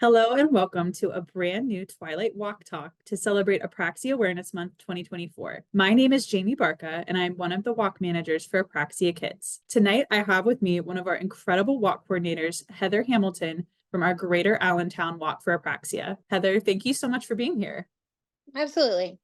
Hello and welcome to a brand new Twilight Walk Talk to celebrate Apraxia Awareness Month 2024. My name is Jaimie Barca and I'm one of the walk managers for Apraxia Kids. Tonight I have with me one of our incredible walk coordinators, Heather Hamilton from our Greater Allentown Walk for Apraxia. Heather, thank you so much for being here. Absolutely.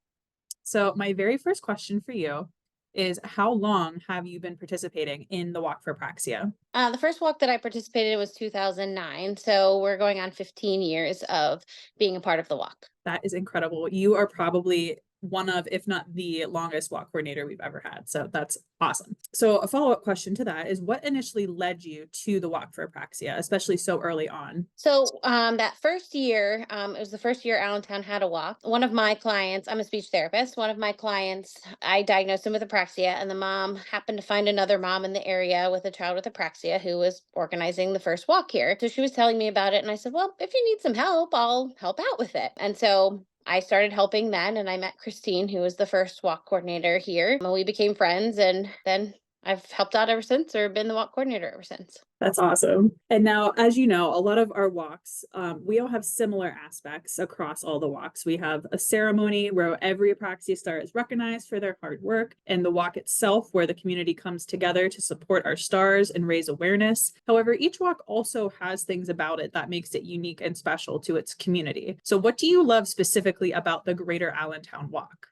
So my very first question for you is how long have you been participating in the Walk for Apraxia? The first walk that I participated in was 2009. So we're going on 15 years of being a part of the walk. That is incredible. You are probably one of, if not the longest walk coordinator we've ever had. So that's awesome. So a follow-up question to that is what initially led you to the Walk for Apraxia, especially so early on? So that first year, it was the first year Allentown had a walk. One of my clients, I'm a speech therapist. One of my clients, I diagnosed him with apraxia, and the mom happened to find another mom in the area with a child with apraxia who was organizing the first walk here. So she was telling me about it, and I said, "Well, if you need some help, I'll help out with it." And so I started helping then, and I met Christine, who was the first walk coordinator here. And we became friends, and then I've helped out ever since, or been the walk coordinator ever since. That's awesome. And now, as you know, a lot of our walks, we all have similar aspects across all the walks. We have a ceremony where every Apraxia star is recognized for their hard work, and the walk itself, where the community comes together to support our stars and raise awareness. However, each walk also has things about it that makes it unique and special to its community. So what do you love specifically about the Greater Allentown Walk?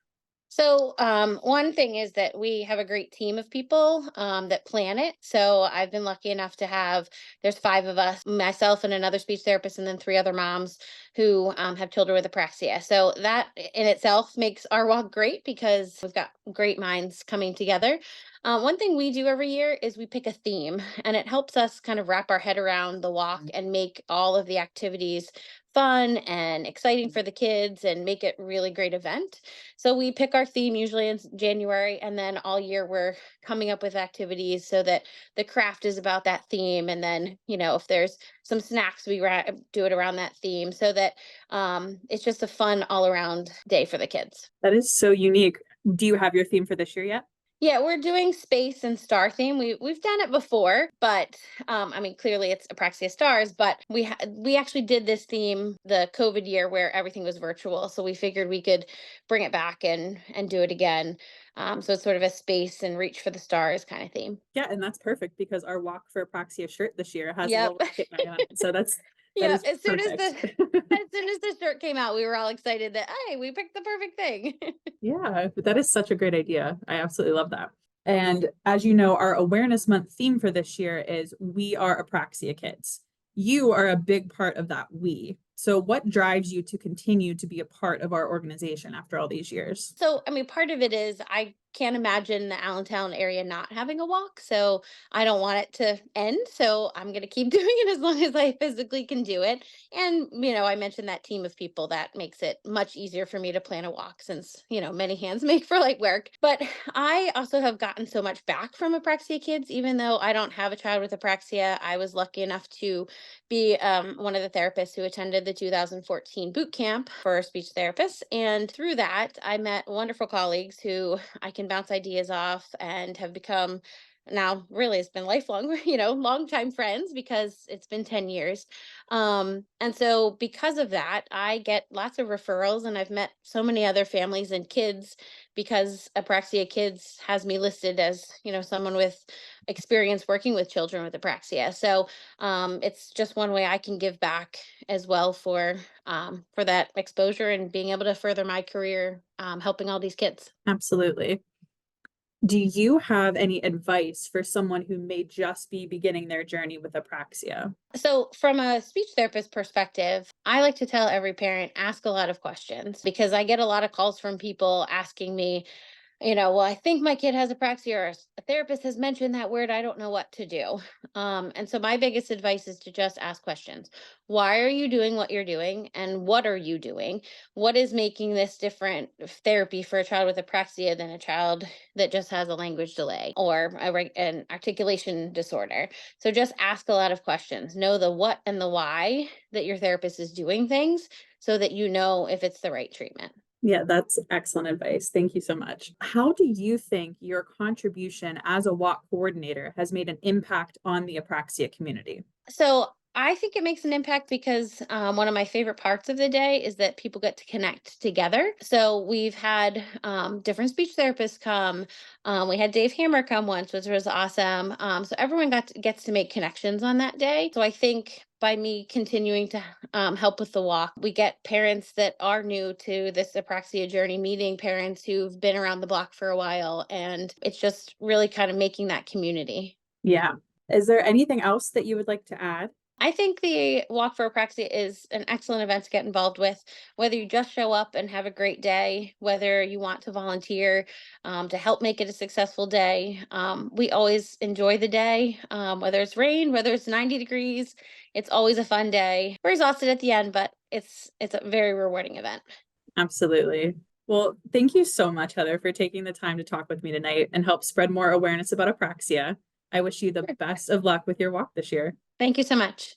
So, one thing is that we have a great team of people that plan it. So, I've been lucky enough to have, there's five of us, myself and another speech therapist, and then three other moms who have children with apraxia. So, that in itself makes our walk great because we've got great minds coming together. One thing we do every year is we pick a theme, and it helps us kind of wrap our head around the walk and make all of the activities fun and exciting for the kids and make it really great event. So we pick our theme usually in January, and then all year we're coming up with activities so that the craft is about that theme. And then, if there's some snacks, we do it around that theme so that it's just a fun all around day for the kids. That is so unique. Do you have your theme for this year yet? Yeah, we're doing space and star theme. We've done it before, but I mean, clearly it's Apraxia Stars. But we actually did this theme the COVID year where everything was virtual, so we figured we could bring it back and do it again. So it's sort of a space and reach for the stars kind of theme. Yeah, and that's perfect because our Walk for Apraxia shirt this year has a Yep. little rocket on it. So that Yeah. is As soon as perfect. the shirt came out, we were all excited that hey, we picked the perfect thing. Yeah, that is such a great idea. I absolutely love that. And as you know, our awareness month theme for this year is We Are Apraxia Kids. You are a big part of that we. So what drives you to continue to be a part of our organization after all these years? So, I mean, part of it is I can't imagine the Allentown area not having a walk. So I don't want it to end. So I'm going to keep doing it as long as I physically can do it. And, I mentioned that team of people that makes it much easier for me to plan a walk since, many hands make for light work. But I also have gotten so much back from Apraxia Kids, even though I don't have a child with apraxia. I was lucky enough to be one of the therapists who attended the 2014 boot camp for speech therapists. And through that, I met wonderful colleagues who I can bounce ideas off and have become now really it's been lifelong, long time friends because it's been 10 years. And so because of that, I get lots of referrals and I've met so many other families and kids because Apraxia Kids has me listed as, someone with experience working with children with apraxia. So it's just one way I can give back as well for that exposure and being able to further my career helping all these kids. Absolutely. Do you have any advice for someone who may just be beginning their journey with apraxia? So, from a speech therapist perspective, I like to tell every parent ask a lot of questions because I get a lot of calls from people asking me, well, I think my kid has apraxia, or a therapist has mentioned that word. I don't know what to do. And so, my biggest advice is to just ask questions. Why are you doing what you're doing? And what are you doing? What is making this different therapy for a child with apraxia than a child that just has a language delay or an articulation disorder? So, just ask a lot of questions. Know the what and the why that your therapist is doing things so that you know if it's the right treatment. Yeah, that's excellent advice. Thank you so much. How do you think your contribution as a walk coordinator has made an impact on the apraxia community? So I think it makes an impact because one of my favorite parts of the day is that people get to connect together. So we've had different speech therapists come. We had Dave Hammer come once, which was awesome. So everyone gets to make connections on that day. So I think by me continuing to help with the walk, we get parents that are new to this apraxia journey, meeting parents who've been around the block for a while, and it's just really kind of making that community. Yeah. Is there anything else that you would like to add? I think the Walk for Apraxia is an excellent event to get involved with, whether you just show up and have a great day, whether you want to volunteer to help make it a successful day. We always enjoy the day, whether it's rain, whether it's 90 degrees. It's always a fun day. We're exhausted at the end, but it's a very rewarding event. Absolutely. Well, thank you so much, Heather, for taking the time to talk with me tonight and help spread more awareness about apraxia. I wish you the best of luck with your walk this year. Thank you so much.